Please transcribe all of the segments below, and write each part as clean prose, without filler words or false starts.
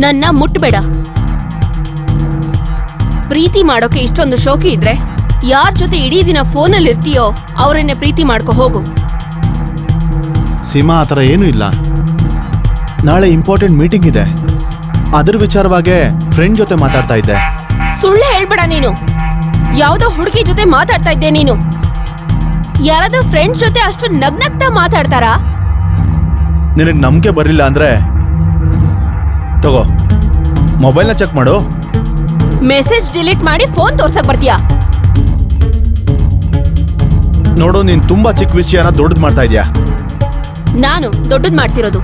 ನನ್ನ ಮುಟ್ಬೇಡ. ಪ್ರೀತಿ ಮಾಡೋಕೆ ಇಷ್ಟೊಂದು ಶೋಕಿ ಇದ್ರೆ ಯಾರ ಜೊತೆ ಇಡೀ ದಿನ ಫೋನಲ್ಲಿ ಇರ್ತೀಯೋ ಅವರನ್ನೇ ಪ್ರೀತಿ ಮಾಡ್ಕೊ ಹೋಗು. ಸೀಮಾ, ಆತರ ಏನೂ ಇಲ್ಲ. ನಾಳೆ ಇಂಪಾರ್ಟೆಂಟ್ ಮೀಟಿಂಗ್ ಇದೆ, ಅದ್ರ ವಿಚಾರವಾಗೇ ಫ್ರೆಂಡ್ ಜೊತೆ ಮಾತಾಡ್ತಾ ಇದ್ದೆ. ಸುಳ್ಳು ಹೇಳ್ಬೇಡ ನೀನು. ಯಾವ್ದೋ ಹುಡುಗಿ ಜೊತೆ ಮಾತಾಡ್ತಾ ಇದ್ದೆ ನೀನು. ಯಾರಾದ್ರೂ ಫ್ರೆಂಡ್ಸ್ ಜೊತೆ ಅಷ್ಟು ನಗ್ನಗ್ತಾ ಮಾತಾಡ್ತಾರಾ? ನಿನಗೆ ನಂಬಿಕೆ ಬರಲಿಲ್ಲ ಅಂದ್ರೆ ತಗೋ, ಮೊಬೈಲ್ನ ಚೆಕ್ ಮಾಡು. ಮೆಸೇಜ್ ಡಿಲೀಟ್ ಮಾಡಿ ಫೋನ್ ತೋರ್ಸಕ್ ಬರ್ತೀಯಾ? ನೋಡು, ನೀನ್ ತುಂಬಾ ಚಿಕ್ಕ ವಿಷಯನ ದೊಡ್ಡದ್ ಮಾಡ್ತಾ ಇದ್ಯಾ. ನಾನು ದೊಡ್ಡದ್ ಮಾಡ್ತಿರೋದು.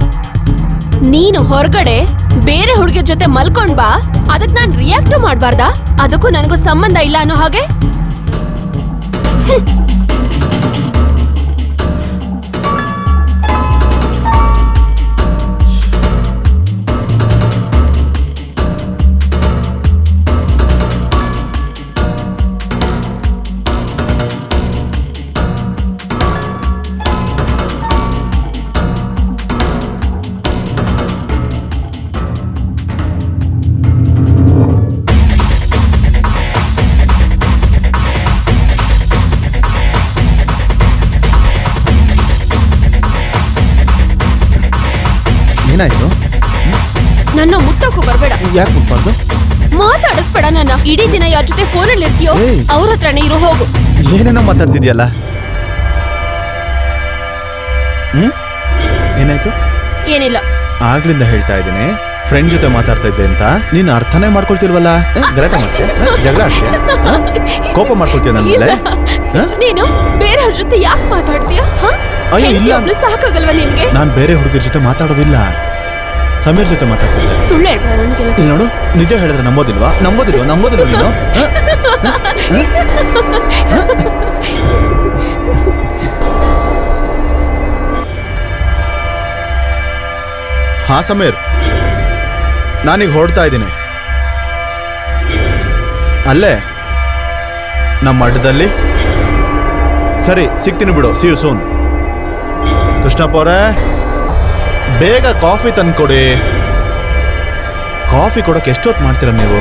ನೀನು ಹೊರಗಡೆ ಬೇರೆ ಹುಡುಗಿಯ ಜೊತೆ ಮಲ್ಕೊಂಡ್ ಬಾ, ಅದಕ್ ನಾನ್ ರಿಯಾಕ್ಟ್ ಮಾಡ್ಬಾರ್ದಾ? ಅದಕ್ಕೂ ನನಗೂ ಸಂಬಂಧ ಇಲ್ಲ ಅನ್ನೋ ಹಾಗೆ. ಏನಾಯ್ತು? ನನ್ನ ಮುಟ್ಟೋಕು ಬರ್ಬೇಡ. ಯಾಕೆ ಮುಟ್ಬಾರ್ದು? ಮಾತಾಡಿಸ್ಬೇಡ ನನ್ನ. ಇಡೀ ದಿನ ಯಾರ ಜೊತೆ ಫೋನಲ್ಲಿ ಇರ್ತೀಯೋ ಅವ್ರ ಹತ್ರನೇ ಇರೋ ಹೋಗು. ಏನೇನೋ ಮಾತಾಡ್ತಿದ್ಯಲ್ಲ. ಏನಾಯ್ತು? ಏನಿಲ್ಲ. ಆಗ್ಲಿಂದ ಹೇಳ್ತಾ ಇದ್ದೀನಿ, ಫ್ರೆಂಡ್ ಜೊತೆ ಮಾತಾಡ್ತಾ ಇದ್ದೆ ಅಂತ. ನೀನ್ ಅರ್ಥನೇ ಮಾಡ್ಕೊಳ್ತಿಲ್ವಲ್ಲ. ಗಲಾಟೆ ಮಾಡ್ತೀಯ, ಜಗಳ ಆಡ್ತೀಯ, ಕೋಪ ಮಾಡ್ಕೊಳ್ತೀಯ ನನ್ನ ಮೇಲೆ. ನೀನು ಬೇರೆಯವ್ರ ಜೊತೆ ಯಾಕೆ ಮಾತಾಡ್ತೀಯ? ಅಯ್ಯೋ ಇಲ್ಲ, ಸಾಕಾಗಲ್ವಾ ನಿನ್ಗೆ? ನಾನ್ ಬೇರೆ ಹುಡುಗರ ಜೊತೆ ಮಾತಾಡೋದಿಲ್ಲ, ಸಮೀರ್ ಜೊತೆ ಮಾತಾಡ್ತಿದ್ದೆ. ಸುಳ್ಳು ಹೇಳ್ಬೇಡ ನನಗೆಲ್ಲ. ಇಲ್ಲಿ ನೋಡು, ನಿಜ ಹೇಳಿದ್ರೆ ನಂಬೋದಿಲ್ವಾ? ನಂಬೋದಿಲ್ವಾ ನೀನು? ಹಾ ಸಮೀರ್, ನಾನೀಗ ಹೊರಡ್ತಾ ಇದ್ದೀನಿ. ಅಲ್ಲೇ ನಮ್ಮ ಅಡ್ಡದಲ್ಲಿ. ಸರಿ, ಸಿಗ್ತೀನಿ ಬಿಡು. C you soon. ಕೃಷ್ಣಪ್ಪ ಅವರೇ, ಬೇಗ ಕಾಫಿ ತಂದ್ಕೊಡಿ. ಕಾಫಿ ಕೊಡೋಕೆ ಎಷ್ಟೊತ್ತು ಮಾಡ್ತೀರ ನೀವು?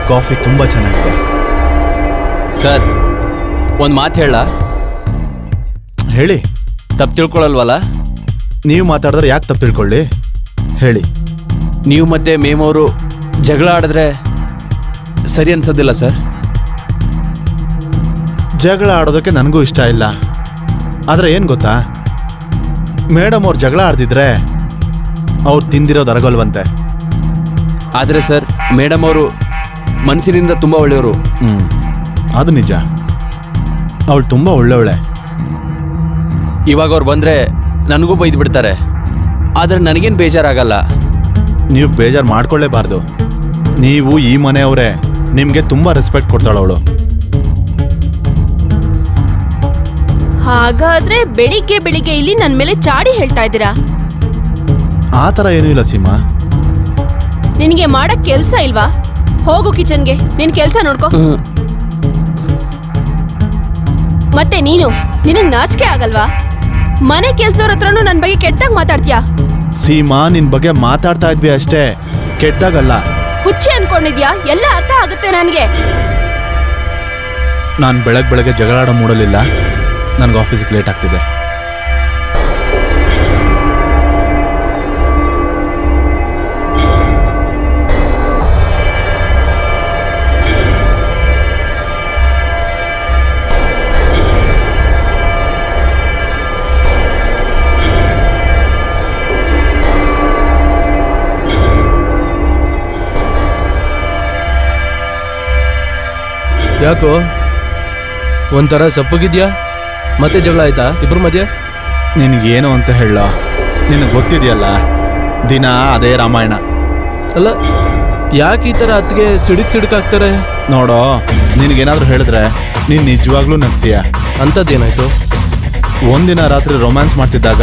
ಕಾಫಿ ತುಂಬಾ ಚೆನ್ನಾಗಿದೆ. ಸರ್, ಒಂದು ಮಾತು ಹೇಳ. ಹೇಳಿ. ತಪ್ಪು ತಿಳ್ಕೊಳಲ್ವಲ್ಲ? ನೀವು ಮಾತಾಡಿದ್ರೆ ಯಾಕೆ ತಪ್ಪು ತಿಳ್ಕೊಳ್ಳಿ? ಹೇಳಿ. ನೀವು ಮತ್ತೆ ಮೇಮವರು ಜಗಳ ಆಡಿದ್ರೆ ಸರಿ ಅನ್ಸೋದಿಲ್ಲ ಸರ್? ಜಗಳ ಆಡೋದಕ್ಕೆ ನನಗೂ ಇಷ್ಟ ಇಲ್ಲ. ಆದರೆ ಏನು ಗೊತ್ತಾ, ಮೇಡಮ್ ಅವ್ರು ಜಗಳ ಆಡ್ದಿದ್ರೆ ಅವ್ರು ತಿಂದಿರೋದು ಅರಗೋಲ್ವಂತೆ. ಆದರೆ ಸರ್, ಮೇಡಮ್ ಅವರು ಮನಸ್ಸಿನಿಂದ ತುಂಬ ಒಳ್ಳೆಯವರು. ಅದು ನಿಜ, ಅವಳು ತುಂಬ ಒಳ್ಳೆಯವಳೆ. ಇವಾಗ ಅವ್ರು ಬಂದರೆ ನನಗೂ ಬೈದು ಬಿಡ್ತಾರೆ, ಆದರೆ ನನಗೇನು ಬೇಜಾರಾಗಲ್ಲ. ನೀವು ಬೇಜಾರು ಮಾಡ್ಕೊಳ್ಳೇಬಾರ್ದು. ನೀವು ಈ ಮನೆಯವರೇ, ನಿಮಗೆ ತುಂಬ ರೆಸ್ಪೆಕ್ಟ್ ಕೊಡ್ತಾಳೆ ಅವಳು. ಹಾಗಾದ್ರೆ ಬೆಳಿಗ್ಗೆ ಬೆಳಿಗ್ಗೆ ಇಲ್ಲಿ ನನ್ ಮೇಲೆ ಚಾಡಿ ಹೇಳ್ತಾ ಇದ್ದೀರಾ? ಆ ಥರ ಏನೂ ಇಲ್ಲ ಸೀಮಾ. ನಿನಗೆ ಮಾಡಕ್ ಕೆಲ್ಸ ಇಲ್ವಾ? ಹೋಗು ಕಿಚನ್ಗೆ, ನಿನ್ ಕೆಲ್ಸ ನೋಡ್ಕೋ. ಮತ್ತೆ ನೀನು, ನಿನಗ್ ನಾಚಿಕೆ ಆಗಲ್ವಾ? ಮನೆ ಕೆಲ್ಸವ್ರ ಹತ್ರನೂ ನನ್ ಬಗ್ಗೆ ಕೆಟ್ಟಾಗ ಮಾತಾಡ್ತೀಯಾ? ಸೀಮಾ, ನಿನ್ ಬಗ್ಗೆ ಮಾತಾಡ್ತಾ ಇದ್ವಿ ಅಷ್ಟೇ, ಕೆಟ್ಟಾಗಲ್ಲ. ಹುಚ್ಚಿ ಅನ್ಕೊಂಡಿದ್ಯಾ? ಎಲ್ಲ ಅರ್ಥ ಆಗುತ್ತೆ ನನ್ಗೆ. ನಾನು ಬೆಳಗ್ಗೆ ಜಗಳಾಡೋ ಮೂಡಲಿಲ್ಲ. ನನಗೆ ಆಫೀಸಿಗೆ ಲೇಟ್ ಆಗ್ತಿದೆ. ಯಾಕೋ ಒಂಥರ ಸಪ್ಪಗಿದ್ಯಾ? ಮತ್ತೆ ಜಗಳ ಆಯ್ತಾ ಇಬ್ರು ಮಧ್ಯೆ? ನಿನಗೇನು ಅಂತ ಹೇಳ, ನಿನಗೆ ಗೊತ್ತಿದೆಯಲ್ಲ, ದಿನ ಅದೇ ರಾಮಾಯಣ. ಅಲ್ಲ, ಯಾಕೆ ಈ ಥರ ಅತ್ತಿಗೆ ಸಿಡುಕಾಗ್ತಾರೆ? ನೋಡೋ, ನಿನಗೇನಾದ್ರೂ ಹೇಳಿದ್ರೆ ನೀನು ನಿಜವಾಗ್ಲೂ ನಗ್ತೀಯ. ಅಂಥದ್ದೇನಾಯ್ತು? ಒಂದಿನ ರಾತ್ರಿ ರೊಮ್ಯಾನ್ಸ್ ಮಾಡ್ತಿದ್ದಾಗ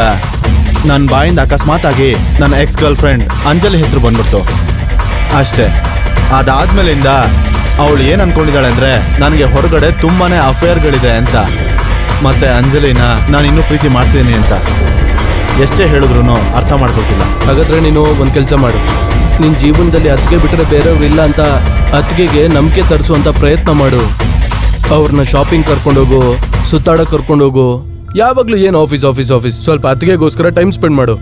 ನನ್ನ ಬಾಯಿಂದ ಅಕಸ್ಮಾತ್ ಆಗಿ ನನ್ನ ಎಕ್ಸ್ ಗರ್ಲ್ ಫ್ರೆಂಡ್ ಅಂಜಲಿ ಹೆಸರು ಬಂದ್ಬಿಡ್ತು ಅಷ್ಟೇ. ಅದಾದ್ಮೇಲಿಂದ ಅವಳು ಏನು ಅನ್ಕೊಂಡಿದ್ದಾಳೆ ಅಂದರೆ ನನಗೆ ಹೊರಗಡೆ ತುಂಬಾನೇ ಅಫೇರ್ಗಳಿದೆ ಅಂತ, ಮತ್ತೆ ಅಂಜಲಿನ ನಾನು ಇನ್ನೂ ಪ್ರೀತಿ ಮಾಡ್ತೀನಿ ಅಂತ. ಎಷ್ಟೇ ಹೇಳಿದ್ರು ಅರ್ಥ ಮಾಡ್ಕೊಳ್ತಿಲ್ಲ. ಹಾಗಾದ್ರೆ ನೀನು ಒಂದು ಕೆಲಸ ಮಾಡು. ನಿನ್ನ ಜೀವನದಲ್ಲಿ ಅತ್ತಿಗೆ ಬಿಟ್ಟರೆ ಬೇರೆಯವ್ರು ಇಲ್ಲ ಅಂತ ಅತ್ತಿಗೆಗೆ ನಂಬಿಕೆ ತರಿಸುವಂಥ ಪ್ರಯತ್ನ ಮಾಡು. ಅವ್ರನ್ನ ಶಾಪಿಂಗ್ ಕರ್ಕೊಂಡೋಗು, ಸುತ್ತಾಡೋಕೆ ಕರ್ಕೊಂಡೋಗು. ಯಾವಾಗಲೂ ಏನು ಆಫೀಸ್ ಆಫೀಸ್ ಆಫೀಸ್, ಸ್ವಲ್ಪ ಅತ್ತಿಗೆಗೋಸ್ಕರ ಟೈಮ್ ಸ್ಪೆಂಡ್ ಮಾಡು.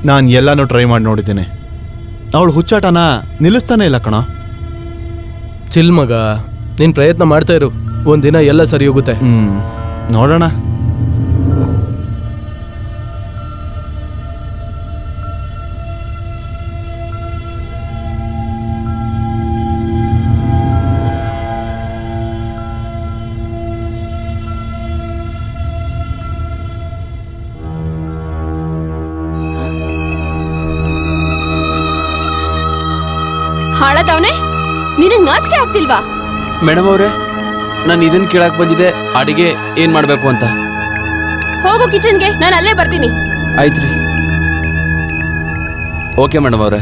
ನಾನು ಎಲ್ಲನೂ ಟ್ರೈ ಮಾಡಿ ನೋಡಿದ್ದೀನಿ. ಅವಳು ಹುಚ್ಚಾಟನ ನಿಲ್ಲಿಸ್ತಾನೆ ಇಲ್ಲ ಕಣ. ಚಿಲ್ ಮಗ, ನೀನು ಪ್ರಯತ್ನ ಮಾಡ್ತಾ ಇರು, ಒಂದಿನ ಎಲ್ಲ ಸರಿ ಹೋಗುತ್ತೆ. ನೋಡೋಣ. ಹಾಳದವನೇ, ನಿನಗ್ ನಾಚಿಕೆ ಆಗ್ತಿಲ್ವಾ? ಮೇಡಮ್ ಅವರೇ, ನಾನು ಇದನ್ನ ಕೇಳಕ್ ಬಂದಿದ್ದೆ, ಅಡಿಗೆ ಏನ್ ಮಾಡ್ಬೇಕು ಅಂತ. ಹೋಗು ಕಿಚನ್ಗೆ, ನಾನು ಅಲ್ಲೇ ಬರ್ತೀನಿ. ಆಯ್ತ್ರಿ. ಓಕೆ ಮೇಡಮ್ ಅವರೇ.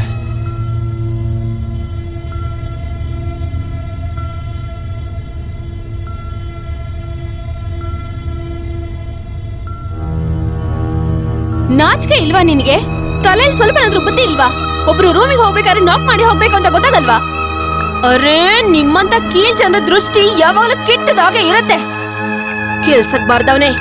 ನಾಚಿಕೆ ಇಲ್ವಾ ನಿನ್ಗೆ? ತಲೆಯಲ್ಲಿ ಸ್ವಲ್ಪ ಬುದ್ಧಿ ಇಲ್ವಾ? ಒಬ್ರು ರೂಮಿಗೆ ಹೋಗ್ಬೇಕಾದ್ರೆ ನಾಕ್ ಮಾಡಿ ಹೋಗ್ಬೇಕು ಅಂತ ಗೊತ್ತಾಗಲ್ವಾ? ಅರೇ, ನಿಮ್ಮಂತ ಕೀಳ್ ಜನರ ದೃಷ್ಟಿ ಯಾವಾಗಲೂ ಕೆಟ್ಟದಾಗೆ ಇರತ್ತೆ. ಕೆಲ್ಸಕ್ ಬಾರ್ದವನೇ.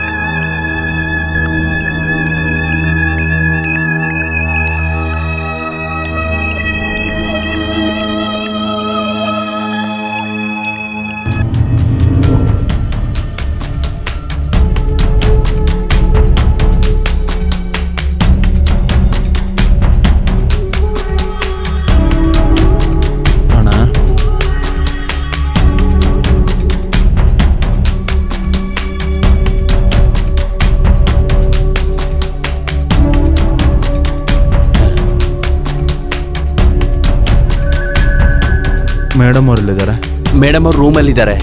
ಮೇಡಮ್ ಅವರಲ್ಲಿದ್ದಾರೆ. ಮೇಡಮ್ ಅವ್ರು ರೂಮಲ್ಲಿದ್ದಾರೆ,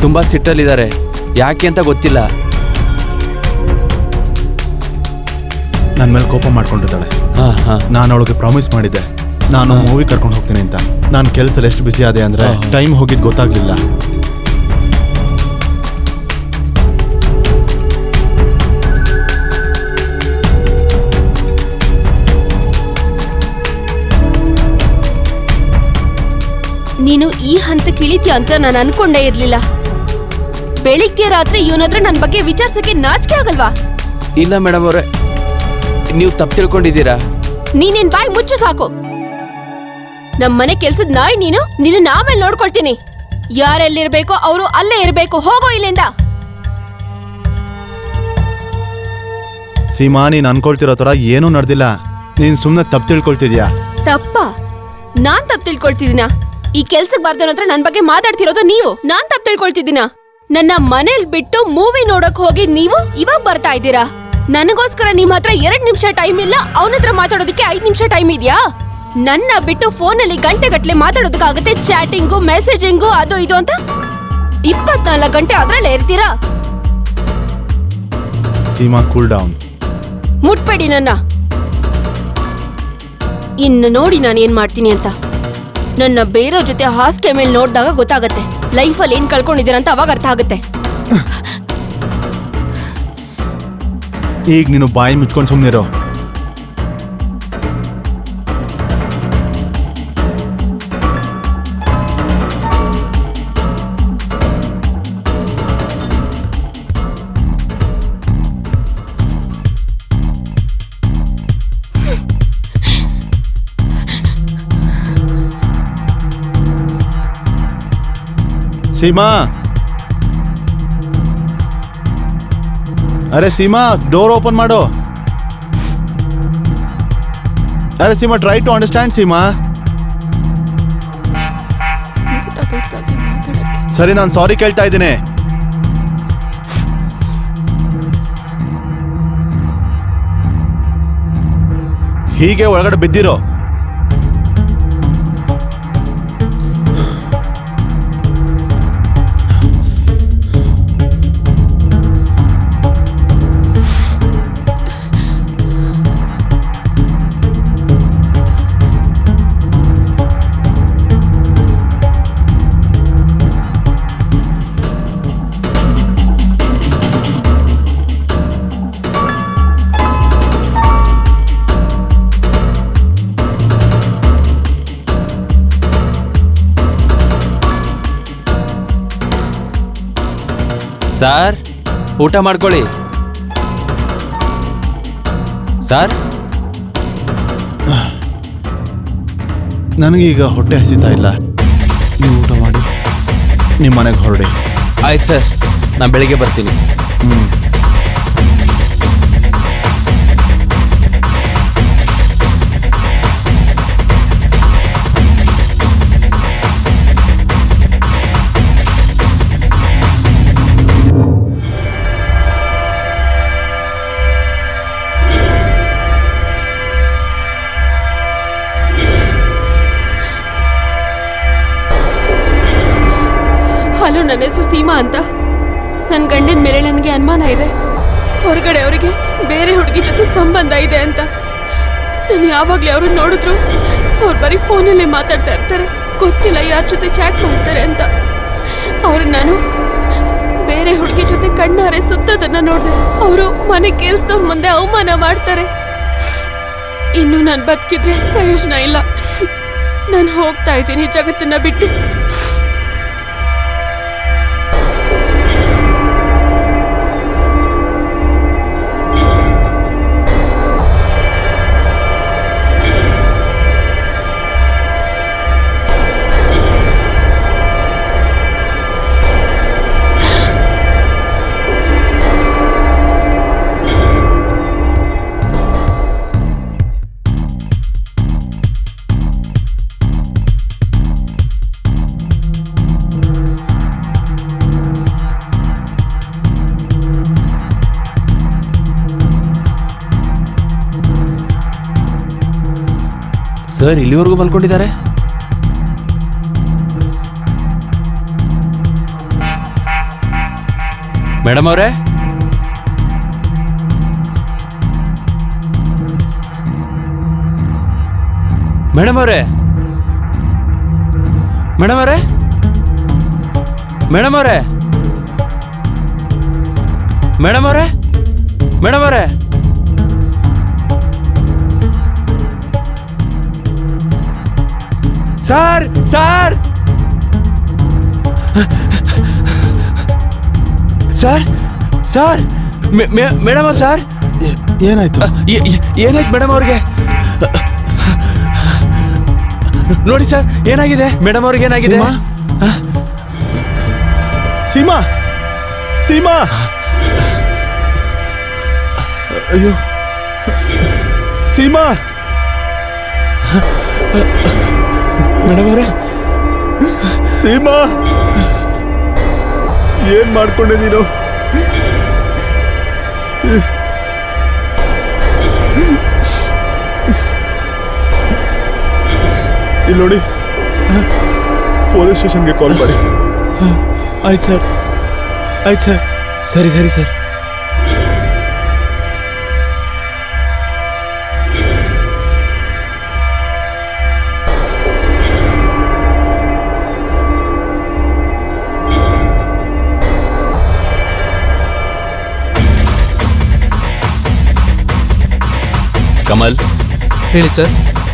ತುಂಬಾ ಸಿಟ್ಟಲ್ಲಿದ್ದಾರೆ. ಯಾಕೆ ಅಂತ ಗೊತ್ತಿಲ್ಲ. ನನ್ನ ಮೇಲೆ ಕೋಪ ಮಾಡ್ಕೊಂಡಿದ್ದಾಳೆ. ನಾನು ಅವಳಿಗೆ ಪ್ರಾಮಿಸ್ ಮಾಡಿದ್ದೆ, ನಾನು ಮೂವಿ ಕರ್ಕೊಂಡು ಹೋಗ್ತೀನಿ ಅಂತ. ನಾನು ಕೆಲಸದಲ್ಲಿ ಎಷ್ಟು ಬಿಸಿ ಆದೆ ಅಂದ್ರೆ ಟೈಮ್ ಹೋಗಿದ್ದು ಗೊತ್ತಾಗ್ಲಿಲ್ಲ. ನೀನು ಈ ಹಂತಕ್ಕೆ ಇಳಿತೀಯ ಅಂತ ನಾನು ಅನ್ಕೊಂಡೇ ಇರ್ಲಿಲ್ಲ. ಬೆಳಿಗ್ಗೆ ರಾತ್ರಿ ಇವನತ್ರ ನನ್ನ ಬಗ್ಗೆ ವಿಚಾರಿಸಕ್ಕೆ ನಾಚಿಕೆ ಆಗಲ್ವಾ? ಇಲ್ಲ ಮೇಡಮ್ ಅವರೇ, ನೀವು ತಪ್ಪು ತಿಳ್ಕೊಂಡಿದ್ದೀರಾ. ನೀನೇನ್ ಬಾಯಿ ಮುಚ್ಚು ಸಾಕು. ನಮ್ಮನೆ ಕೆಲ್ಸದ ನಾಯಿ ನೀನು. ನಿನ್ನ ಆಮೇಲೆ ನೋಡ್ಕೊಳ್ತೀನಿ. ಯಾರೆಲ್ಲಿರ್ಬೇಕೋ ಅವರು ಅಲ್ಲೇ ಇರ್ಬೇಕು. ಹೋಗೋ ಇಲ್ಲಿಂದ. ಸೀಮಾ, ನೀನ್ ಅನ್ಕೊಳ್ತಿರೋ ತರ ಏನೂ ನಡೆದಿಲ್ಲ. ನೀನ್ ಸುಮ್ನೆ ತಪ್ಪು ತಿಳ್ಕೊಳ್ತಿದ್ಯಾ. ತಪ್ಪ? ನಾನ್ ತಪ್ಪು ತಿಳ್ಕೊಳ್ತಿದ್ದೀನ? ಈ ಕೆಲ್ಸಕ್ಕೆ ಬರ್ದವನ ಹತ್ರ ನನ್ ಬಗ್ಗೆ ಮಾತಾಡ್ತಿರೋದು ನೀವು. ನಾನ್ ತಪ್ಪು ತಿಳ್ಕೊಳ್ತಿದ್ದೀನ? ನನ್ನ ಮನೇಲಿ ಬಿಟ್ಟು ಮೂವಿ ನೋಡಕ್ ಹೋಗಿ ನೀವು ಇವಾಗ ಬರ್ತಾ ಇದ್ದೀರಾ. ನನಗೋಸ್ಕರ ನಿಮ್ ಹತ್ರ 2 ನಿಮಿಷ ಟೈಮ್ ಇಲ್ಲ, ಅವನ ಹತ್ರ ಮಾತಾಡೋದಕ್ಕೆ 5 ನಿಮಿಷ ಟೈಮ್ ಇದೆಯಾ? ನನ್ನ ಬಿಟ್ಟು ಫೋನಲ್ಲಿ ಗಂಟೆಗಟ್ಲೆ ಮಾತಾಡೋದಕ್ಕಾಗತ್ತೆ. ಚಾಟಿಂಗು, ಮೆಸೇಜಿಂಗು, ಅದು ಇದು ಅಂತ 24 ಗಂಟೆ ಅದ್ರಲ್ಲೇ ಇರ್ತೀರಾ? Seema, cool down. ಮುಟ್ಬೇಡಿ ನನ್ನ. ಇನ್ನು ನೋಡಿ ನಾನು ಏನ್ ಮಾಡ್ತೀನಿ ಅಂತ. ನನ್ನ ಬೇರೆಯವ್ರ ಜೊತೆ ಹಾಸಿಗೆ ಮೇಲೆ ನೋಡಿದಾಗ ಗೊತ್ತಾಗತ್ತೆ ಲೈಫಲ್ಲಿ ಏನ್ ಕಳ್ಕೊಂಡಿದ್ದೀರ ಅಂತ. ಅವಾಗ ಅರ್ಥ ಆಗುತ್ತೆ. ಈಗ ನೀನು ಬಾಯಿ ಮುಚ್ಕೊಂಡು ಸುಮ್ಮನಿರೋ. ಸೀಮಾ, ಅರೆ ಸೀಮಾ, ಡೋರ್ ಓಪನ್ ಮಾಡು. ಅರೆ Seema, try to understand Seema. ಸರಿ, ನಾನು ಸಾರಿ ಕೇಳ್ತಾ ಇದ್ದೀನಿ. ಹೀಗೆ ಒಳಗಡೆ ಬಿದ್ದಿರೋ. ಸರ್ ಊಟ ಮಾಡ್ಕೊಳ್ಳಿ ಸರ್. ನನಗೀಗ ಹೊಟ್ಟೆ ಹಸಿತಾ ಇಲ್ಲ. ನೀವು ಊಟ ಮಾಡಿ ನಿಮ್ಮ ಮನೆಗೆ ಹೊರಡಿ. ಆಯ್ತು ಸರ್, ನಾನು ಬೆಳಿಗ್ಗೆ ಬರ್ತೀನಿ. ಹಲೋ, ನನ್ನ ಹೆಸರು ಸೀಮಾ ಅಂತ. ನನ್ನ ಗಂಡನ ಮೇಲೆ ನನಗೆ ಅನುಮಾನ ಇದೆ. ಹೊರಗಡೆ ಅವರಿಗೆ ಬೇರೆ ಹುಡುಗಿ ಜೊತೆ ಸಂಬಂಧ ಇದೆ ಅಂತ. ನಾನು ಯಾವಾಗಲೇ ಅವ್ರನ್ನ ನೋಡಿದ್ರು ಅವ್ರು ಬರೀ ಫೋನಲ್ಲೇ ಮಾತಾಡ್ತಾ ಇರ್ತಾರೆ. ಗೊತ್ತಿಲ್ಲ ಯಾರ ಜೊತೆ ಚಾಟ್ ಮಾಡ್ತಾರೆ ಅಂತ. ಅವ್ರನ್ನ ನಾನು ಬೇರೆ ಹುಡುಗಿ ಜೊತೆ ಕಣ್ಣಾರೆ ಸುತ್ತದನ್ನ ನೋಡಿದೆ. ಅವರು ಮನೆ ಕೆಲ್ಸದವ್ರ ಮುಂದೆ ಅವಮಾನ ಮಾಡ್ತಾರೆ. ಇನ್ನು ನಾನು ಬದುಕಿದ್ರೆ ಪ್ರಯೋಜನ ಇಲ್ಲ. ನಾನು ಹೋಗ್ತಾ ಇದ್ದೀನಿ ಜಗತ್ತನ್ನ ಬಿಟ್ಟು. ಸರ್ ಇಲ್ಲಿವರೆಗೂ ಮಲ್ಕೊಂಡಿದ್ದಾರೆ. ಮೇಡಮ್ ಅವರೇ, ಮೇಡಮ್ ಅವರೇ, ಮೇಡಮ್ ಅವರೇ, ಮೇಡಮ್ ಅವರೇ, ಮೇಡಮ್ ಅವರೇ, ಮೇಡಮ್ ಅವರೇ, sir sir sir sir madam ಅವ್ರು ಸರ್. ಏನಾಯ್ತು? ಏನಾಯ್ತು ಮೇಡಮ್ ಅವ್ರಿಗೆ? ನೋಡಿ ಸರ್ ಏನಾಗಿದೆ ಮೇಡಮ್ ಅವ್ರಿಗೆ? ಏನಾಗಿದೆ? ಸೀಮಾ, ಸೀಮಾ, ಅಯ್ಯೋ ಸೀಮಾ, ಮೇಡಮ್ ಅವರೇ, ಸೀಮಾ, ಏನ್ ಮಾಡ್ಕೊಂಡೆ ನೀನು? ಇಲ್ಲಿ ನೋಡಿ, ಪೊಲೀಸ್ ಸ್ಟೇಷನ್ಗೆ ಕಾಲ್ ಮಾಡಿ. ಆಯ್ತು ಸರ್, ಆಯ್ತು ಸರ್. ಸರಿ ಸರಿ ಸರ್. ಕಮಲ್, ಹೇಳಿ ಸರ್.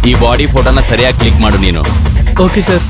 ಈ ಬಾಡಿ ಫೋಟೋನ ಸರಿಯಾಗಿ ಕ್ಲಿಕ್ ಮಾಡು ನೀನು. Okay sir.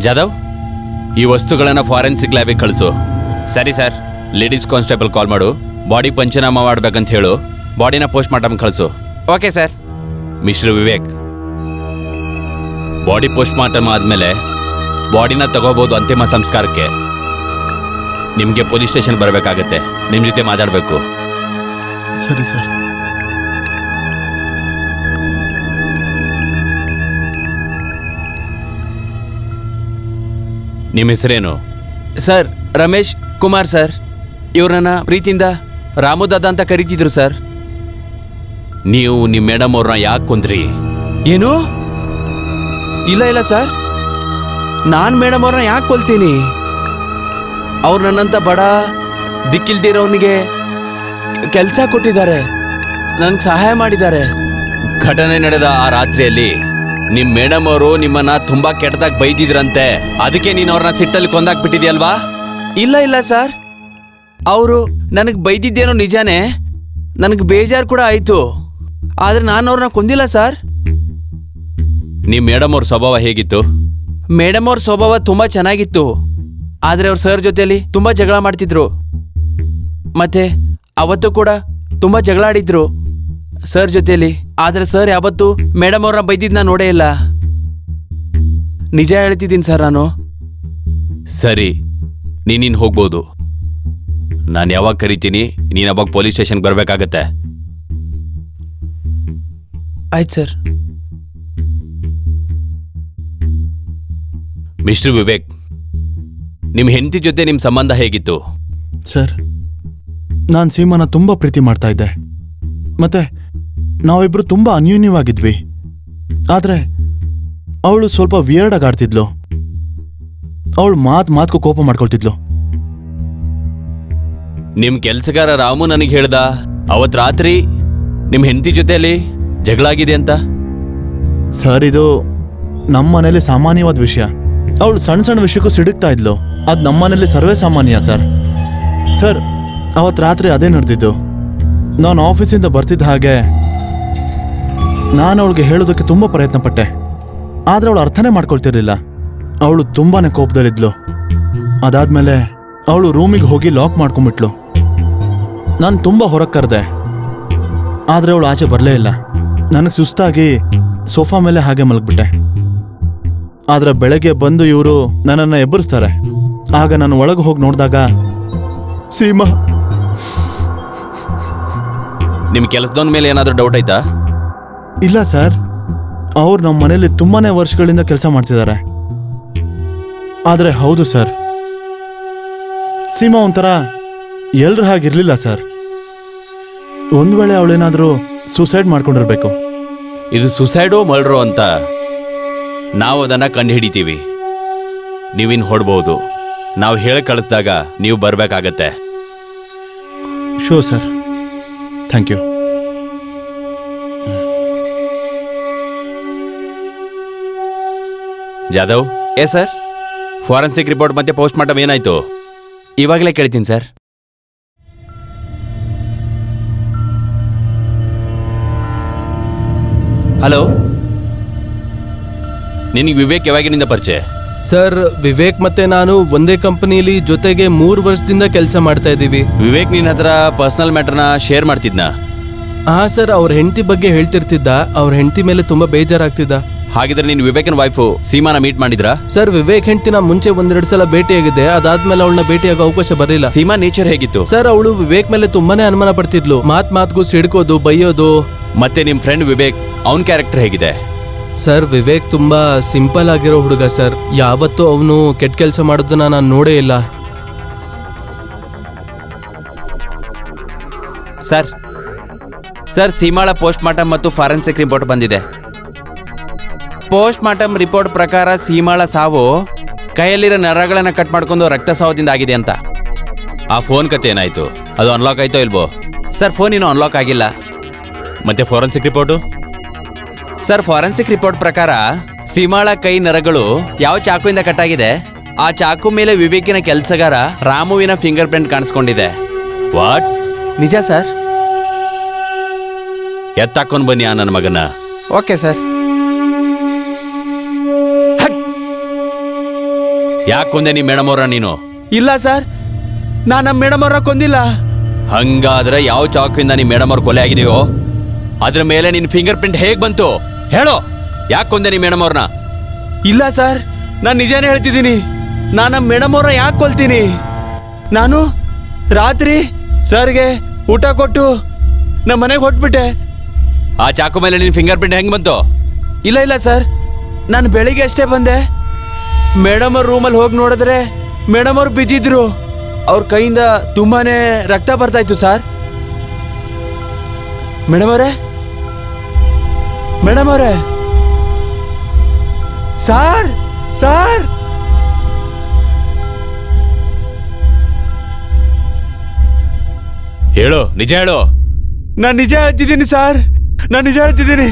ಜಾಧವ್, ಈ ವಸ್ತುಗಳನ್ನು ಫಾರೆನ್ಸಿಕ್ ಲ್ಯಾಬಿಗೆ ಕಳಿಸು. ಸರಿ ಸರ್. ಲೇಡೀಸ್ ಕಾನ್ಸ್ಟೇಬಲ್ ಕಾಲ್ ಮಾಡು. ಬಾಡಿ ಪಂಚನಾಮ ಮಾಡ್ಬೇಕಂತ ಹೇಳು. ಬಾಡಿನ ಪೋಸ್ಟ್ ಮಾರ್ಟಮ್ ಕಳಿಸು. Okay sir. Mister Vivek, body post mortem ಆದಮೇಲೆ ಬಾಡಿನ ತಗೋಬೋದು ಅಂತಿಮ ಸಂಸ್ಕಾರಕ್ಕೆ. ನಿಮಗೆ ಪೊಲೀಸ್ ಸ್ಟೇಷನ್ ಬರಬೇಕಾಗತ್ತೆ. ನಿಮ್ಮ ಜೊತೆ ಮಾತಾಡಬೇಕು. ಸರಿ ಸರ್. ನಿಮ್ಮ ಹೆಸರೇನು? Sir, Ramesh Kumar sir. ಇವ್ರನ್ನ ಪ್ರೀತಿಯಿಂದ ರಾಮು ದಾದಾ ಅಂತ ಕರೀತಿದ್ರು ಸರ್. ನೀವು ನಿಮ್ಮ ಮೇಡಮ್ ಅವ್ರನ್ನ ಯಾಕೆ ಕೊಂದ್ರಿ? ಏನು? ಇಲ್ಲ ಸರ್, ನಾನು ಮೇಡಮ್ ಅವ್ರನ್ನ ಯಾಕೆ ಕೊಲ್ತೀನಿ? ಅವ್ರು ನನ್ನಂತ ಬಡ ದಿಕ್ಕಿಲ್ದಿರೋನಿಗೆ ಕೆಲಸ ಕೊಟ್ಟಿದ್ದಾರೆ, ನನ್ಗೆ ಸಹಾಯ ಮಾಡಿದ್ದಾರೆ. ಘಟನೆ ನಡೆದ ಆ ರಾತ್ರಿಯಲ್ಲಿ ನಿಮ್ ಮೇಡಮ್ ಅವರು ನಿಮ್ಮನ್ನ ತುಂಬಾ ಕೆಟ್ಟದಾಗಿ ಬೈದಿದ್ರಂತೆ. ಅದಕ್ಕೆ ನೀನು ಅವ್ರನ್ನ ಸಿಟ್ಟಲ್ಲಿ ಕೊಂದಾಕ್ಬಿಟ್ಟಿದ್ಯಲ್ವಾ? ಇಲ್ಲ ಸರ್, ಅವರು ನನಗೆ ಬೈದಿದ್ದೇನೋ ನಿಜಾನೇ, ನನಗೆ ಬೇಜಾರು ಕೂಡ ಆಯ್ತು. ಆದ್ರೆ ನಾನು ಅವ್ರನ್ನ ಕೊಂದಿಲ್ಲ ಸರ್. ನಿಮ್ ಮೇಡಮ್ ಅವ್ರ ಸ್ವಭಾವ ಹೇಗಿತ್ತು? ಮೇಡಮ್ ಅವ್ರ ಸ್ವಭಾವ ತುಂಬಾ ಚೆನ್ನಾಗಿತ್ತು. ಆದ್ರೆ ಅವ್ರ ಸರ್ ಜೊತೆಲಿ ತುಂಬಾ ಜಗಳ ಮಾಡ್ತಿದ್ರು. ಮತ್ತೆ ಅವತ್ತು ಕೂಡ ತುಂಬಾ ಜಗಳ ಆಡಿದ್ರು ಸರ್ ಜೊತೆಲಿ. ಆದ್ರೆ ಸರ್ ಯಾವತ್ತು ಮೇಡಮ್ ಅವ್ರನ್ನ ಬೈದಿದ್ನ ನೋಡೇ ಇಲ್ಲ. ನಿಜ ಹೇಳ್ತಿದ್ದೀನಿ ಸರ್ ನಾನು. ಸರಿ, ನೀನಿನ್ ಹೋಗ್ಬೋದು. ನಾನು ಯಾವಾಗ ಕರಿತೀನಿ ನೀನು ಅವಾಗ ಪೊಲೀಸ್ ಸ್ಟೇಷನ್ಗೆ ಬರ್ಬೇಕಾಗತ್ತೆ. ಆಯ್ತು ಸರ್. ಮಿಸ್ಟರ್ ವಿವೇಕ್, ನಿಮ್ಮ ಹೆಂಡತಿ ಜೊತೆ ನಿಮ್ಮ ಸಂಬಂಧ ಹೇಗಿತ್ತು? ಸರ್, ನಾನು ಸೀಮಾನ ತುಂಬ ಪ್ರೀತಿ ಮಾಡ್ತಾ ಇದ್ದೆ. ಮತ್ತೆ ನಾವಿಬ್ರು ತುಂಬ ಅನ್ಯೂನ್ಯವಾಗಿದ್ವಿ. ಆದರೆ ಅವಳು ಸ್ವಲ್ಪ ವಿಯರ್ಡ್ ಆಗಿ ಆಡ್ತಿದ್ಲು. ಅವಳು ಮಾತ್ಗೂ ಕೋಪ ಮಾಡ್ಕೊಳ್ತಿದ್ಲು. ನಿಮ್ಮ ಕೆಲಸಗಾರ ರಾಮು ನನಗೆ ಹೇಳ್ದ ಅವತ್ತು ರಾತ್ರಿ ನಿಮ್ಮ ಹೆಂಡತಿ ಜೊತೆಯಲ್ಲಿ ಜಗಳ ಆಗಿದೆ ಅಂತ. ಸರ್, ಇದು ನಮ್ಮ ಮನೇಲಿ ಸಾಮಾನ್ಯವಾದ ವಿಷಯ. ಅವಳು ಸಣ್ಣ ಸಣ್ಣ ವಿಷಯಕ್ಕೂ ಸಿಡುಕ್ತಾ ಇದ್ಲು. ಅದು ನಮ್ಮ ಮನೇಲಿ ಸರ್ವೇ ಸಾಮಾನ್ಯ ಸರ್. ಸರ್, ಅವತ್ತು ರಾತ್ರಿ ಅದೇ ನಡೆದಿದ್ದು. ನಾನು ಆಫೀಸಿಂದ ಬರ್ತಿದ್ದ ಹಾಗೆ ನಾನು ಅವಳಿಗೆ ಹೇಳೋದಕ್ಕೆ ತುಂಬ ಪ್ರಯತ್ನ ಪಟ್ಟೆ. ಆದರೆ ಅವಳು ಅರ್ಥನೇ ಮಾಡ್ಕೊಳ್ತಿರ್ಲಿಲ್ಲ. ಅವಳು ತುಂಬಾ ಕೋಪದಲ್ಲಿದ್ಲು. ಅದಾದ್ಮೇಲೆ ಅವಳು ರೂಮಿಗೆ ಹೋಗಿ ಲಾಕ್ ಮಾಡ್ಕೊಂಡ್ಬಿಟ್ಲು. ನಾನು ತುಂಬ ಹೊರಗೆ ಕರೆದೆ, ಆದರೆ ಅವಳು ಆಚೆ ಬರಲೇ ಇಲ್ಲ. ನನಗೆ ಸುಸ್ತಾಗಿ ಸೋಫಾ ಮೇಲೆ ಹಾಗೆ ಮಲಗ್ಬಿಟ್ಟೆ. ಆದರೆ ಬೆಳಗ್ಗೆ ಬಂದು ಇವರು ನನ್ನನ್ನು ಎಬ್ಬರಿಸ್ತಾರೆ. ಆಗ ನಾನು ಒಳಗೆ ಹೋಗಿ ನೋಡಿದಾಗ ಸೀಮಾ. ನಿಮ್ಮ ಕೆಲಸದವನ ಮೇಲೆ ಏನಾದರೂ ಡೌಟ್ ಆಯ್ತಾ? ಇಲ್ಲ ಸರ್, ಅವ್ರು ನಮ್ಮ ಮನೇಲಿ ತುಂಬಾನೇ ವರ್ಷಗಳಿಂದ ಕೆಲಸ ಮಾಡ್ತಿದ್ದಾರೆ. ಆದರೆ ಹೌದು ಸರ್, ಸೀಮಾ ಒಂಥರ ಎಲ್ರ ಹಾಗಿರ್ಲಿಲ್ಲ ಸರ್. ಒಂದು ವೇಳೆ ಅವಳೇನಾದರೂ ಸೂಸೈಡ್ ಮಾಡ್ಕೊಂಡಿರ್ಬೇಕು. ಇದು ಸುಸೈಡೋ ಮರ್ಡ್ರೋ ಅಂತ ನಾವು ಅದನ್ನು ಕಂಡುಹಿಡಿತೀವಿ. ನೀವಿನ್ ಹೊಡ್ಬೋದು. ನಾವು ಹೇಳಿ ಕಳಿಸ್ದಾಗ ನೀವು ಬರಬೇಕಾಗತ್ತೆ. Sure sir, thank you. Jadhav. Sir, forensic report ಮತ್ತೆ ಪೋಸ್ಟ್ ಮಾರ್ಟಮ್ ಏನಾಯ್ತು? ಇವಾಗಲೇ ಕೇಳ್ತೀನಿ ಸರ್. ಹಲೋ, ನಿನಗೆ ವಿವೇಕ್ ಯಾವಾಗಿನಿಂದ ಪರಿಚಯ? ಸರ್, ವಿವೇಕ್ ಮತ್ತೆ ನಾನು ಒಂದೇ ಕಂಪನಿಲಿ ಜೊತೆಗೆ 3 ವರ್ಷದಿಂದ ಕೆಲಸ ಮಾಡ್ತಾ ಇದ್ದೀವಿ. ವಿವೇಕ್ ನಿನ್ನ ಹತ್ರ ಪರ್ಸನಲ್ ಮ್ಯಾಟರ್ನ ಶೇರ್ ಮಾಡ್ತಿದ್ನ? ಹಾ ಸರ್, ಅವ್ರ ಹೆಂಡತಿ ಬಗ್ಗೆ ಹೇಳ್ತಿರ್ತಿದ್ದ. ಅವ್ರ ಹೆಂಡತಿ ಮೇಲೆ ತುಂಬಾ ಬೇಜಾರಾಗ್ತಿದ್ದ. ಹಾಗಿದ್ರೆ ನೀನು ವಿವೇಕನ್ ವೈಫು ಸೀಮಾನ ಮೀಟ್ ಮಾಡಿದ್ರಾ? ಸರ್, ವಿವೇಕ್ ಹೆಂಡತಿನ ಮುಂಚೆ 1-2 ಸಲ ಭೇಟಿಯಾಗಿದೆ. ಅದಾದ್ಮೇಲೆ ಅವಳನ್ನ ಭೇಟಿಯಾಗೋ ಅವಕಾಶ ಬರಲಿಲ್ಲ. ಸೀಮಾ ನೇಚರ್ ಹೇಗಿತ್ತು? ಸರ್, ಅವಳು ವಿವೇಕ್ ಮೇಲೆ ತುಂಬಾನೇ ಅನುಮಾನ ಪಡ್ತಿದ್ಲು. ಮಾತ್ಗೂ ಸಿಡ್ಕೋದು, ಬೈಯೋದು. ಮತ್ತೆ ನಿಮ್ ಫ್ರೆಂಡ್ ವಿವೇಕ್, ಅವನ್ ಕ್ಯಾರೆಕ್ಟರ್ ಹೇಗಿದೆ? ಸರ್, ವಿವೇಕ್ ತುಂಬಾ ಸಿಂಪಲ್ ಆಗಿರೋ ಹುಡುಗ ಸರ್. ಯಾವತ್ತೂ ಅವನು ಕೆಟ್ಟ ಕೆಲಸ ಮಾಡೋದನ್ನ ನಾನು ನೋಡೇ ಇಲ್ಲ. ಸರ್, ಸೀಮಾಳ ಪೋಸ್ಟ್ ಮಾರ್ಟಮ್ ಮತ್ತು ಫಾರೆನ್ಸಿಕ್ ರಿಪೋರ್ಟ್ ಬಂದಿದೆ. ಪೋಸ್ಟ್ ಮಾರ್ಟಮ್ ರಿಪೋರ್ಟ್ ಪ್ರಕಾರ ಸೀಮಾಳ ಸಾವು ಕೈಯಲ್ಲಿರೋ ನರಗಳನ್ನ ಕಟ್ ಮಾಡ್ಕೊಂಡು ರಕ್ತಸ್ರಾವದಿಂದ ಆಗಿದೆ ಅಂತ. ಆ ಫೋನ್ ಕತೆ ಏನಾಯ್ತು? ಅದು ಅನ್ಲಾಕ್ ಆಯ್ತೋ ಇಲ್ವೋ? ಸರ್, ಫೋನ್ ಇನ್ನೂ ಅನ್ಲಾಕ್ ಆಗಿಲ್ಲ. ಮತ್ತೆ forensic report? Sir, forensic report ಪ್ರಕಾರ ಸೀಮಾಳ ಕೈ ನರಗಳು ಯಾವ ಚಾಕುವಿಂದ ಕಟ್ಟಾಗಿದೆ, ಆ ಚಾಕು ಮೇಲೆ ವಿವೇಕಿನ ಕೆಲಸಗಾರ ರಾಮುವಿನ ಫಿಂಗರ್ ಪ್ರಿಂಟ್ ಕಾಣಿಸ್ಕೊಂಡಿದೆ. ವಾಟ್? ನಿಜ ಸರ್? ಎತ್ತಾಕೊಂಡು ಬನ್ನಿ ಆ ನನ್ನ ಮಗನ. Okay sir. ಯಾಕೆ ಕೊಂದೆ ನೀ ಮೇಡಮ್ ಅವ್ರ? ನೀನು? ಇಲ್ಲ ಸರ್, ನಾನು ನಮ್ಮ ಮೇಡಮ್ ಅವ್ರ ಕೊಂದಿಲ್ಲ. ಹಂಗಾದ್ರೆ ಯಾವ ಚಾಕುವಿಂದ ನೀ ಮೇಡಮ್ ಅವ್ರ ಕೊಲೆ ಆಗಿದೆಯೋ ಅದ್ರ ಮೇಲೆ ನಿನ್ ಫಿಂಗರ್ ಪ್ರಿಂಟ್ ಹೇಗ್ ಬಂತು? ಹೇಳೋ, ಯಾಕೆ ಕೊಂದೆ ನೀ ಮೇಡಮ್ ಅವ್ರನ್ನ? ಇಲ್ಲ ಸರ್, ನಾನು ನಿಜಾನೇ ಹೇಳ್ತಿದ್ದೀನಿ. ನಾನು ನಮ್ಮ ಮೇಡಮ್ ಅವ್ರ ಯಾಕೆ ಕೊಲ್ತೀನಿ? ನಾನು ರಾತ್ರಿ ಸರ್ಗೆ ಊಟ ಕೊಟ್ಟು ನಮ್ಮ ಮನೆಗೆ ಹೊಟ್ಬಿಟ್ಟೆ. ಆ ಚಾಕು ಮೇಲೆ ನಿನ್ ಫಿಂಗರ್ ಪ್ರಿಂಟ್ ಹೆಂಗ್ ಬಂತು? ಇಲ್ಲ ಸರ್, ನಾನು ಬೆಳಿಗ್ಗೆ ಅಷ್ಟೇ ಬಂದೆ. ಮೇಡಮ್ ಅವ್ರ ರೂಮಲ್ಲಿ ಹೋಗಿ ನೋಡಿದ್ರೆ ಮೇಡಮ್ ಅವ್ರು ಬಿದ್ದಿದ್ರು. ಅವ್ರ ಕೈಯಿಂದ ತುಂಬಾನೇ ರಕ್ತ ಬರ್ತಾ ಇತ್ತು ಸರ್. ಮೇಡಮ್ ಅವರೇ, ಮೇಡಮ್ ಅವರೇ, ಸಾರ್ ಸಾರ್ ಹೇಳು, ನಿಜ ಹೇಳು. ನಾನು ನಿಜ ಹೇಳ್ತಿದ್ದೀನಿ ಸರ್, ನಾನು ನಿಜ ಹೇಳ್ತಿದ್ದೀನಿ.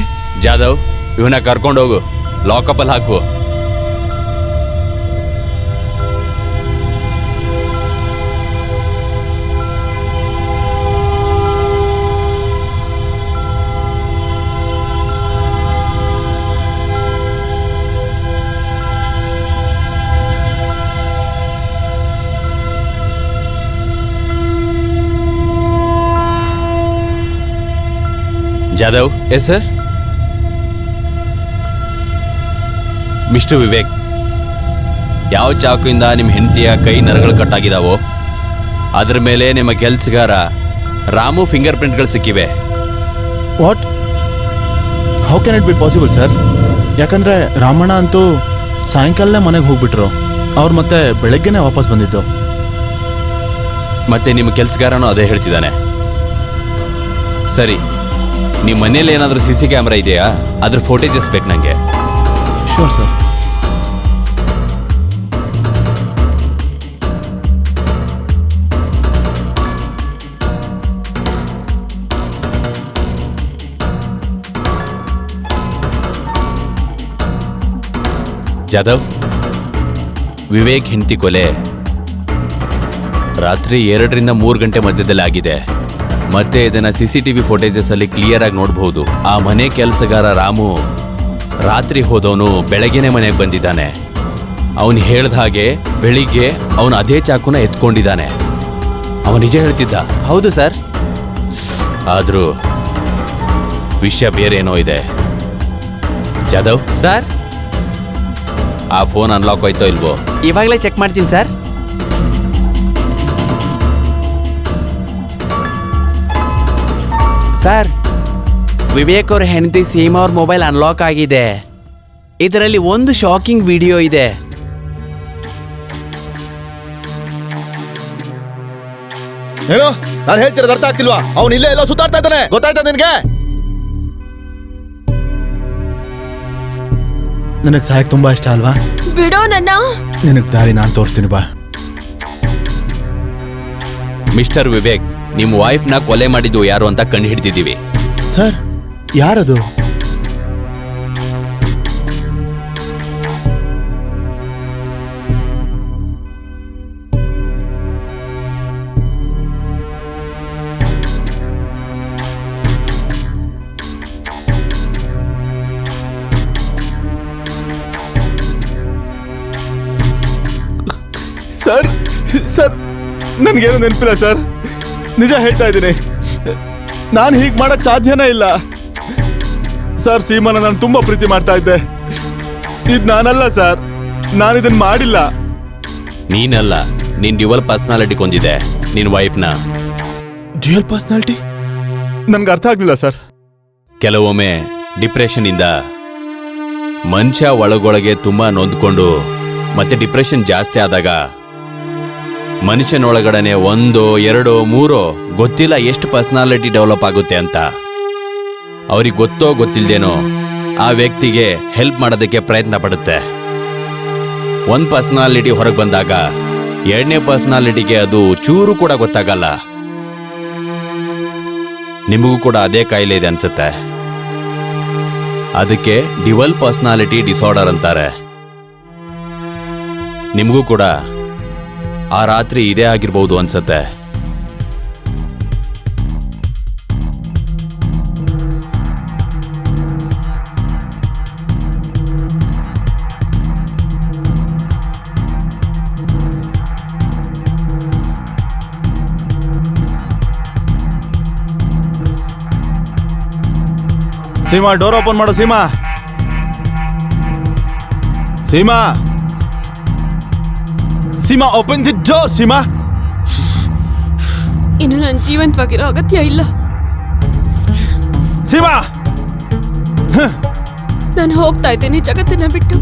ಜಾಧವ್, ಇವನ್ನ ಕರ್ಕೊಂಡೋಗು, ಲಾಕಪ್ಪಲ್ಲಿ ಹಾಕು. Jadhav. Yes sir. Mister Vivek, ಯಾವ ಚಾಕುಯಿಂದ ನಿಮ್ಮ ಹೆಂಡತಿಯ ಕೈ ನರಗಳು ಕಟ್ಟಾಗಿದ್ದಾವೋ ಅದ್ರ ಮೇಲೆ ನಿಮ್ಮ ಕೆಲಸಗಾರ ರಾಮು ಫಿಂಗರ್ ಪ್ರಿಂಟ್ಗಳು ಸಿಕ್ಕಿವೆ. What? How can it be possible sir? ಯಾಕಂದ್ರೆ ರಾಮಣ್ಣ ಅಂತೂ ಸಾಯಂಕಾಲನೇ ಮನೆಗೆ ಹೋಗ್ಬಿಟ್ರು. ಅವ್ರು ಮತ್ತೆ ಬೆಳಗ್ಗೆನೆ ವಾಪಸ್ ಬಂದಿದ್ದು. ಮತ್ತೆ ನಿಮ್ಮ ಕೆಲಸಗಾರನೂ ಅದೇ ಹೇಳ್ತಿದ್ದಾನೆ. ಸರಿ, ನಿಮ್ಮ ಮನೇಲಿ ಏನಾದರೂ CC ಕ್ಯಾಮ್ರಾ ಇದೆಯಾ? ಅದ್ರ ಫೋಟೇಜಸ್ ಬೇಕು ನನಗೆ. Sure sir. ಜಾಧವ್, ವಿವೇಕ್ ಹೆಂಡತಿ ಕೊಲೆ ರಾತ್ರಿ 2ರಿಂದ 3 ಗಂಟೆ ಮಧ್ಯದಲ್ಲಿ ಆಗಿದೆ. ಮತ್ತೆ ಇದನ್ನ CCTV ಫೋಟೇಜಸ್ ಅಲ್ಲಿ ಕ್ಲಿಯರ್ ಆಗಿ ನೋಡಬಹುದು. ಆ ಮನೆ ಕೆಲಸಗಾರ ರಾಮು ರಾತ್ರಿ ಹೋದವನು ಬೆಳಗ್ಗೆನೆ ಮನೆಗೆ ಬಂದಿದ್ದಾನೆ. ಅವನು ಹೇಳ್ದ ಹಾಗೆ ಬೆಳಿಗ್ಗೆ ಅವನು ಅದೇ ಚಾಕುನ ಎತ್ಕೊಂಡಿದ್ದಾನೆ. ಅವನು ನಿಜ ಹೇಳ್ತಿದ್ದ. ಹೌದು ಸರ್. ಆದ್ರೂ ವಿಷಯ ಬೇರೇನೋ ಇದೆ. ಜಾಧವ್ ಸರ್, ಆ ಫೋನ್ ಅನ್ಲಾಕ್ ಆಯ್ತೋ ಇಲ್ವೋ? ಇವಾಗಲೇ ಚೆಕ್ ಮಾಡ್ತೀನಿ ಸರ್. ಸರ್, ವಿವೇಕ್ ಅವ್ರ ಹೆಂಡತಿ ಸೀಮಾ ಅವ್ರ ಮೊಬೈಲ್ ಅನ್ಲಾಕ್ ಆಗಿದೆ. ಇದರಲ್ಲಿ ಒಂದು ಶಾಕಿಂಗ್ ವಿಡಿಯೋ ಇದೆ. ಏನು ನಾನು ಹೇಳ್ತಿರೋದು ಅರ್ಥ ಆಗ್ತಿಲ್ವಾ? ಅವ್ನು ಇಲ್ಲೇ ಎಲ್ಲೋ ಸುತ್ತಾಡ್ತಾ ಇದ್ದಾನೆ, ಗೊತ್ತಾಯ್ತಾ ನಿನಗೆ? ನನಗೆ ಸಾಯಕ್ ತುಂಬಾ ಇಷ್ಟ ಅಲ್ವಾ? ಬಿಡೋ ನನ್ನ. ನಿನಗೆ ದಾರಿ ನಾನು ತೋರಿಸ್ತೀನಿ ಬಾ. ಮಿಸ್ಟರ್ ವಿವೇಕ್, ನಿಮ್ಮ ವೈಫ್ನ ಕೊಲೆ ಮಾಡಿದ್ದು ಯಾರು ಅಂತ ಕಂಡು ಹಿಡಿದಿದ್ದೀವಿ. ಸರ್, ಯಾರದು? ಸರ್, ಸರ್, ನನಗೇನು ನೆನಪಿಲ್ಲ ಸರ್. ನಿಜ ಹೇಳ್ತಾ ಇದ್ದೀನಿ, ನಾನು ಹೀಗೆ ಮಾಡಕ್ ಸಾಧ್ಯನೇ ಇಲ್ಲ ಸರ್. ಸೀಮಾನ ನಾನು ತುಂಬಾ ಪ್ರೀತಿ ಮಾಡ್ತಾ ಇದ್ದೆ. ಇದು ನಾನಲ್ಲ ಸರ್, ನಾನು ಇದನ್ನ ಮಾಡಿಲ್ಲ. ನೀನಲ್ಲ, ನಿನ್ ಡ್ಯುವಲ್ ಪರ್ಸನಾಲಿಟಿ ಕೊಂದಿದೆ ನಿನ್ ವೈಫ್ನ. Dual personality? ನನ್ಗೆ ಅರ್ಥ ಆಗ್ಲಿಲ್ಲ ಸರ್. ಕೆಲವೊಮ್ಮೆ ಡಿಪ್ರೆಷನ್ ಇಂದ ಮನುಷ್ಯ ಒಳಗೊಳಗೆ ತುಂಬಾ ನೊಂದ್ಕೊಂಡು ಮತ್ತೆ ಡಿಪ್ರೆಷನ್ ಜಾಸ್ತಿ ಆದಾಗ ಮನುಷ್ಯನೊಳಗಡೆನೆ 1, 2, 3 ಗೊತ್ತಿಲ್ಲ ಎಷ್ಟು ಪರ್ಸನಾಲಿಟಿ ಡೆವಲಪ್ ಆಗುತ್ತೆ ಅಂತ. ಅವ್ರಿಗೆ ಗೊತ್ತೋ ಗೊತ್ತಿಲ್ದೇನೋ ಆ ವ್ಯಕ್ತಿಗೆ ಹೆಲ್ಪ್ ಮಾಡೋದಕ್ಕೆ ಪ್ರಯತ್ನ ಪಡುತ್ತೆ. ಒಂದು ಪರ್ಸನಾಲಿಟಿ ಹೊರಗೆ ಬಂದಾಗ 2ನೇ ಪರ್ಸನಾಲಿಟಿಗೆ ಅದು ಚೂರು ಕೂಡ ಗೊತ್ತಾಗಲ್ಲ. ನಿಮಗೂ ಕೂಡ ಅದೇ ಕಾಯಿಲೆ ಇದೆ ಅನ್ಸುತ್ತೆ. ಅದಕ್ಕೆ ಡ್ಯುವಲ್ ಪರ್ಸನಾಲಿಟಿ ಡಿಸಾರ್ಡರ್ ಅಂತಾರೆ. ನಿಮಗೂ ಕೂಡ ಆ ರಾತ್ರಿ ಇದೇ ಆಗಿರ್ಬೋದು ಅನ್ಸತ್ತೆ. ಸೀಮಾ, ಡೋರ್ ಓಪನ್ ಮಾಡು. Seema, Seema, Seema, open the door. Seema, ಇನ್ನು ನಾನು ಜೀವಂತವಾಗಿರೋ ಅಗತ್ಯ ಇಲ್ಲ. ಸೀಮಾ, ನಾನು ಹೋಗ್ತಾ ಇದ್ದೀನಿ ಜಗತ್ತನ್ನ ಬಿಟ್ಟು.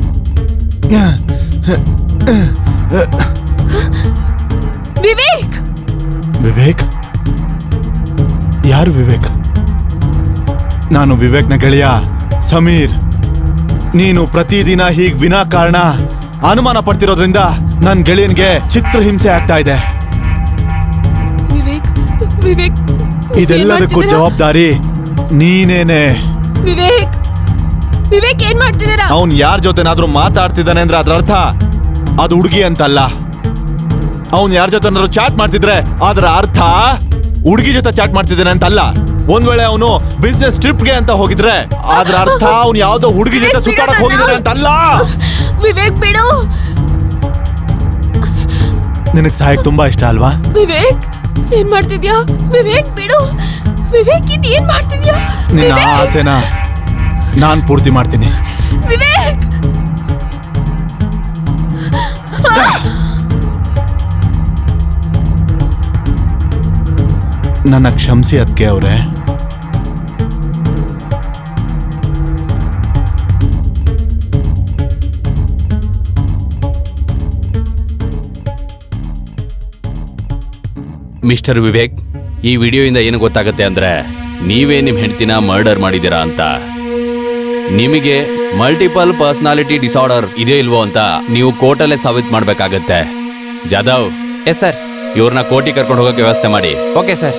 ವಿವೇಕ್ ವಿವೇಕ್? ಯಾರು ವಿವೇಕ್? ನಾನು ವಿವೇಕ್ನ ಗೆಳೆಯ ಸಮೀರ್. ನೀನು ಪ್ರತಿದಿನ ಹೀಗ್ ವಿನಾಕಾರಣ ಅನುಮಾನ ಪಡ್ತಿರೋದ್ರಿಂದ ನನ್ ಗೆಳೆಯನ್ಗೆ ಚಿತ್ರಹಿಂಸೆ ಆಗ್ತಾ ಇದೆ. ವಿವೇಕ್ ವಿವೇಕ್ ಇದೆಲ್ಲದಕ್ಕೂ ಜವಾಬ್ದಾರಿ ನೀನೇನೆ. ವಿವೇಕ್ ವಿವೇಕ್ ಏನ್ ಮಾಡ್ತಿದ್ದೀರಾ? ಅವನ್ ಯಾರ ಜೊತೆನಾದ್ರೂ ಮಾತಾಡ್ತಿದ್ದಾನೆ ಅಂದ್ರೆ ಅದ್ರ ಅರ್ಥ ಅದು ಹುಡುಗಿ ಅಂತಲ್ಲ. ಅವನ್ ಯಾರ ಜೊತೆ ಚಾಟ್ ಮಾಡ್ತಿದ್ರೆ ಅದರ ಅರ್ಥ ಹುಡುಗಿ ಜೊತೆ ಚಾಟ್ ಮಾಡ್ತಿದ್ದಾನೆ ಅಂತಲ್ಲ. ಒಂದ್ ವೇಳೆ ಅವನು ಬಿಸ್ನೆಸ್ ಟ್ರಿಪ್ಗೆ ಅಂತ ಹೋಗಿದ್ರೆ ಅದ್ರ ಅರ್ಥ ಅವ್ನು ಯಾವ್ದೋ ಹುಡುಗಿ ಜೊತೆ ಸುತ್ತಾಡಕ್ ಹೋಗಿದ್ದಾನೆ ಅಂತಲ್ಲ. ವಿವೇಕ್ ಬಿಡು. ನಿನಗ್ ಸಾಯಕ್ ತುಂಬಾ ಇಷ್ಟ ಅಲ್ವಾ? ವಿವೇಕ್ ಏನ್ ಮಾಡ್ತಿದ್ಯಾ? ವಿವೇಕ್ ಬಿಡು. ವಿವೇಕ್ ಇದು ಏನ್ ಮಾಡ್ತಿದ್ಯಾ? ನಿನ್ನ ವಿವೇಕ್! ಆಸೆನ ನಾನ್ ಪೂರ್ತಿ ಮಾಡ್ತೀನಿ. ವಿವೇಕ್ ನನ್ನ ಕ್ಷಮಿಸಿ ಅದ್ಕೆ ಅವ್ರೆ. ಮಿಸ್ಟರ್ ವಿವೇಕ್, ಈ ವಿಡಿಯೋಯಿಂದ ಏನು ಗೊತ್ತಾಗುತ್ತೆ ಅಂದ್ರೆ ನೀವೇ ನಿಮ್ಮ ಹೆಂಡತಿನ ಮರ್ಡರ್ ಮಾಡಿದ್ದೀರಾ ಅಂತ. ನಿಮಗೆ ಮಲ್ಟಿಪಲ್ ಪರ್ಸನಾಲಿಟಿ ಡಿಸಾರ್ಡರ್ ಇದೆಯೋ ಇಲ್ವೋ ಅಂತ ನೀವು ಕೋರ್ಟಲ್ಲೇ ಸಾಬೀತು ಮಾಡಬೇಕಾಗತ್ತೆ. ಜಾಧವ್. Yes sir. ಇವ್ರನ್ನ ಕೋರ್ಟಿಗೆ ಕರ್ಕೊಂಡು ಹೋಗೋಕೆ ವ್ಯವಸ್ಥೆ ಮಾಡಿ. Okay sir.